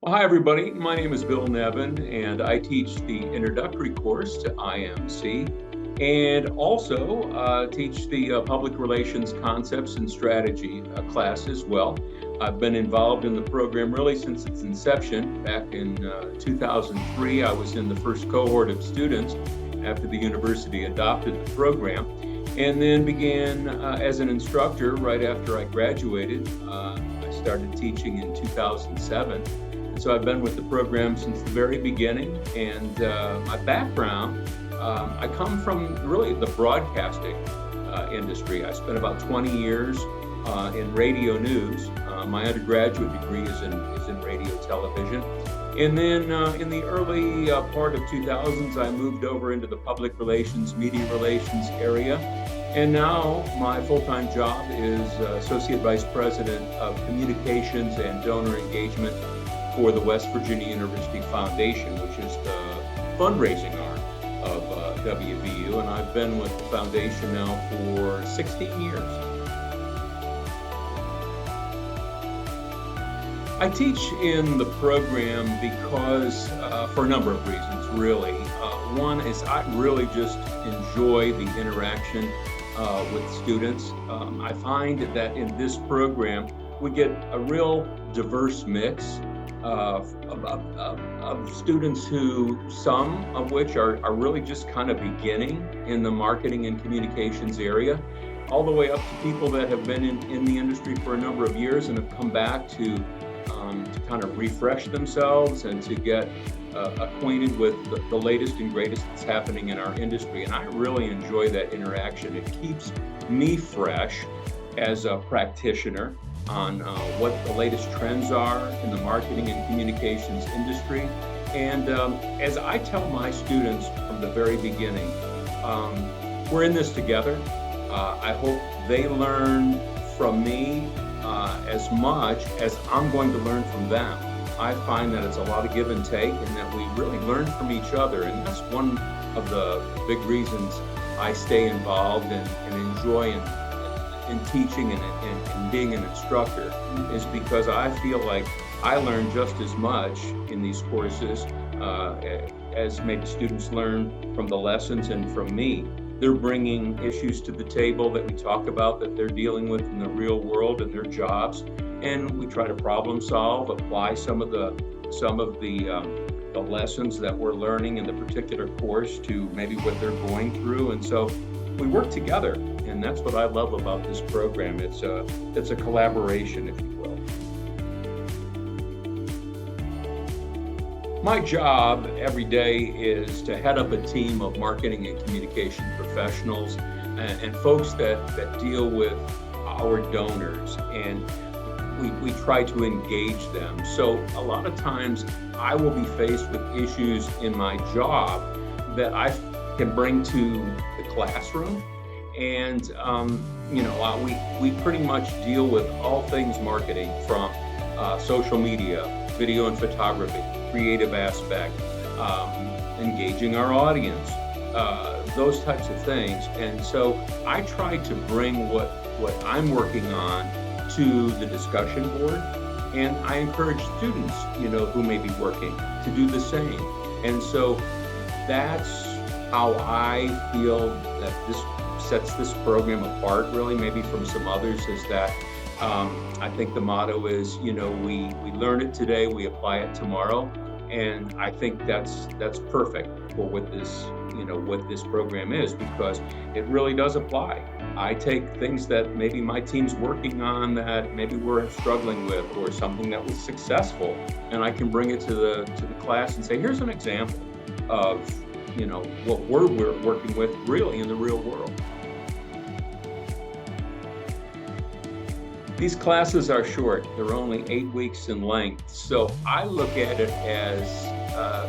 Well, hi, everybody. My name is Bill Nevin, and I teach the introductory course to IMC and also teach the public relations concepts and strategy class as well. I've been involved in the program really since its inception. Back in 2003, I was in the first cohort of students after the university adopted the program, and then began as an instructor right after I graduated. I started teaching in 2007. So I've been with the program since the very beginning, and my background, I come from really the broadcasting industry. I spent about 20 years in radio news. My undergraduate degree is in radio television. And then in the early part of 2000s, I moved over into the public relations, media relations area. And now my full-time job is Associate Vice President of Communications and Donor Engagement for the West Virginia University Foundation, which is the fundraising arm of WVU, and I've been with the foundation now for 16 years. I teach in the program because, for a number of reasons, really. One is I really just enjoy the interaction with students. I find that in this program, we get a real diverse mix of students who, some of which are really just kind of beginning in the marketing and communications area, all the way up to people that have been in the industry for a number of years and have come back to kind of refresh themselves and to get acquainted with the latest and greatest that's happening in our industry. And I really enjoy that interaction. It keeps me fresh as a practitioner on what the latest trends are in the marketing and communications industry. And as I tell my students from the very beginning, we're in this together. I hope they learn from me as much as I'm going to learn from them. I find that it's a lot of give and take, and that we really learn from each other. And that's one of the big reasons I stay involved and enjoy in teaching and being an instructor, is because I feel like I learn just as much in these courses as maybe students learn from the lessons and from me. They're bringing issues to the table that we talk about that they're dealing with in the real world and their jobs, and we try to problem solve, apply some of the lessons that we're learning in the particular course to maybe what they're going through. And so we work together, and that's what I love about this program. It's a collaboration, if you will. My job every day is to head up a team of marketing and communication professionals and folks that deal with our donors, and we try to engage them. So a lot of times I will be faced with issues in my job that I can bring to the classroom, and we pretty much deal with all things marketing, from social media, video and photography, creative aspect, engaging our audience, those types of things. And so I try to bring what I'm working on to the discussion board, and I encourage students, who may be working, to do the same. And so that's how I feel that this sets this program apart, really, maybe from some others, is that I think the motto is, we learn it today, we apply it tomorrow. And I think that's perfect for what this program is, because it really does apply. I take things that maybe my team's working on that maybe we're struggling with, or something that was successful, and I can bring it to the class and say, here's an example of what we're working with really in the real world. These classes are short. They're only 8 weeks in length. So I look at it as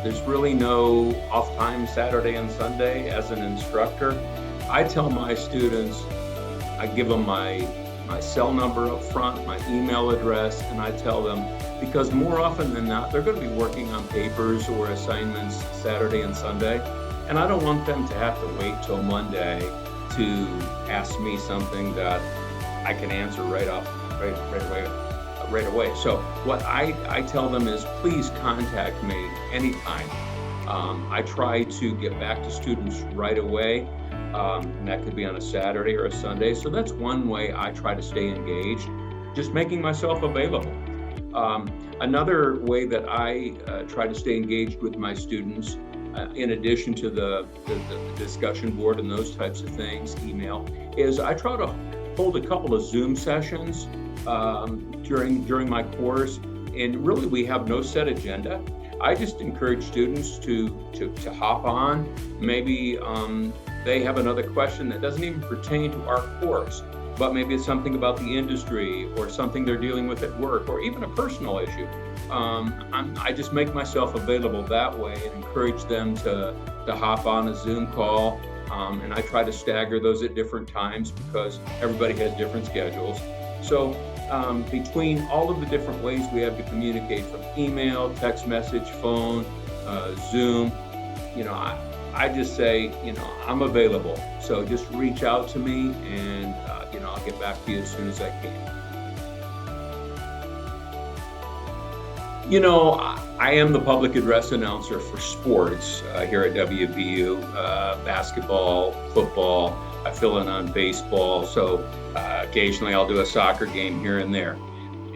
there's really no off time Saturday and Sunday as an instructor. I tell my students, I give them my cell number up front, my email address, and I tell them, because more often than not, they're going to be working on papers or assignments Saturday and Sunday. And I don't want them to have to wait till Monday to ask me something that I can answer right away right away. So what I tell them is, please contact me anytime. I try to get back to students right away, and that could be on a Saturday or a Sunday. So that's one way I try to stay engaged, just making myself available. Another way that I try to stay engaged with my students, in addition to the discussion board and those types of things, email, is I try to hold a couple of Zoom sessions during my course, and really we have no set agenda. I just encourage students to hop on. Maybe they have another question that doesn't even pertain to our course, but maybe it's something about the industry or something they're dealing with at work, or even a personal issue. I just make myself available that way and encourage them to hop on a Zoom call. And I try to stagger those at different times because everybody has different schedules. So between all of the different ways we have to communicate, from email, text message, phone, Zoom, I just say, I'm available. So just reach out to me, and I'll get back to you as soon as I can. I am the public address announcer for sports here at WVU, basketball, football. I fill in on baseball, so occasionally I'll do a soccer game here and there.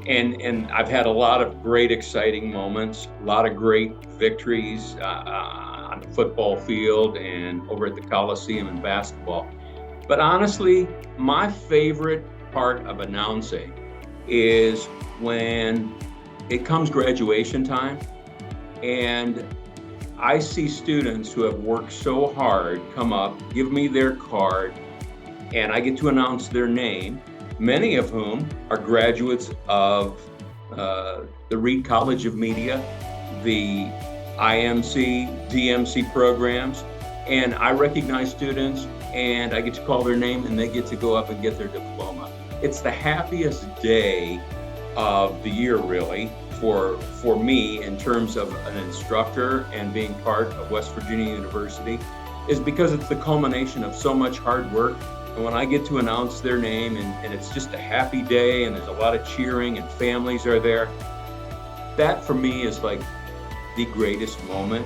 And I've had a lot of great, exciting moments, a lot of great victories on the football field and over at the Coliseum in basketball. But honestly, my favorite part of announcing is when it comes graduation time, and I see students who have worked so hard come up, give me their card, and I get to announce their name, many of whom are graduates of the Reed College of Media, the IMC, DMC programs, and I recognize students, and I get to call their name, and they get to go up and get their diploma. It's the happiest day of the year, really, for me, in terms of an instructor and being part of West Virginia University, is because it's the culmination of so much hard work. And when I get to announce their name, and it's just a happy day, and there's a lot of cheering, and families are there, that for me is like the greatest moment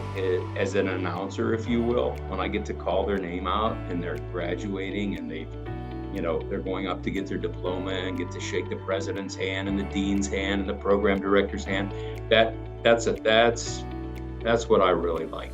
as an announcer, if you will, when I get to call their name out and they're graduating, and they're going up to get their diploma and get to shake the president's hand and the dean's hand and the program director's hand. That's what I really like.